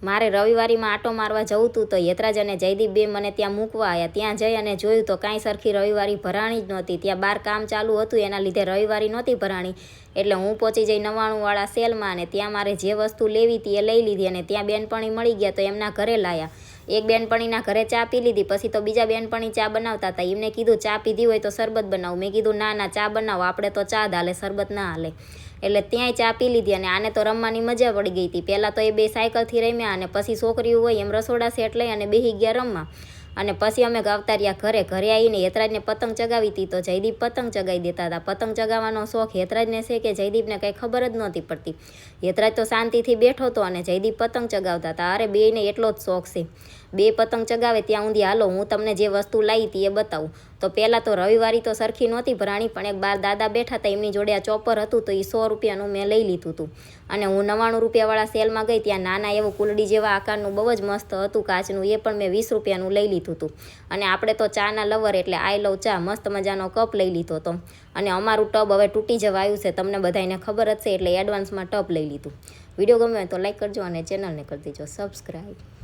મારે રવિવારીમાં આટો મારવા જવું હતું તો યતરાજ અને જયદીપ બે મને ત્યાં મૂકવા આવ્યા. ત્યાં જઈ અને જોયું તો કાંઈ સરખી રવિવારી ભરાણી જ નહોતી. ત્યાં બહાર કામ ચાલુ હતું એના લીધે રવિવારી નહોતી ભરાણી. એટલે હું પહોંચી જઈ 99વાળા સેલમાં અને ત્યાં મારે જે વસ્તુ લેવી હતી એ લઈ લીધી. અને ત્યાં બેનપણી મળી ગયા તો એમના ઘરે લાયા. એક બેનપણીના ઘરે ચા પી લીધી. પછી તો બીજા બેનપણી ચા બનાવતા હતા. એમને કીધું ચા પીધી હોય તો શરબત બનાવું. મેં કીધું ના ચા બનાવો, આપણે તો ચા જ હાલે, શરબત ના હાલે. એટલે ત્યાંય ચા પી લીધી. અને આને તો રમવાની મજા પડી ગઈ હતી. પહેલાં તો એ બે સાયકલથી રમ્યા અને પછી છોકરીઓ હોય એમ રસોડા સેટ લઈ અને બેસી ગયા રમવા. અને પછી અમે ગાવતા રહ્યા ઘરે આવીને યતરાજને પતંગ ચગાવી હતી તો જયદીપ પતંગ ચગાવી દેતા હતા. પતંગ ચગાવવાનો શોખ યતરાજને છે કે જયદીપને કંઈ ખબર જ નહોતી પડતી. યતરાજ તો શાંતિથી બેઠો હતો અને જયદીપ પતંગ ચગાવતા હતા. અરે બેયને એટલો જ શોખ છે. બે પતંગ ચગાવે ત્યાં ઊંધી હાલો હું તમને જે વસ્તુ લાવી હતી એ બતાવું. તો પહેલાં તો રવિવારી તો સરખી નહોતી ભરાણી, પણ એક બાર દાદા બેઠા હતા એમની જોડે આ ચોપર હતું તો એ 100 રૂપિયાનું મેં લઈ લીધું હતું. અને હું 99 રૂપિયાવાળા સેલમાં ગઈ ત્યાં નાના એવું કુલડી જેવા આકારનું બહુ જ મસ્ત હતું કાચનું, એ પણ મેં 20 રૂપિયાનું લઈ લીધું હતું. અને આપણે તો ચાના લવર એટલે આઈ લવ ચા, મસ્ત મજાનો કપ લઈ લીધો હતો. અને અમારું ટબ હવે તૂટી જવા આવ્યું છે, તમને બધાને ખબર જ છે, એટલે એડવાન્સમાં ટબ લઈ લીધું. વિડીયો ગમે તો લાઈક કરજો અને ચેનલને કરી દેજો સબસ્ક્રાઈબ.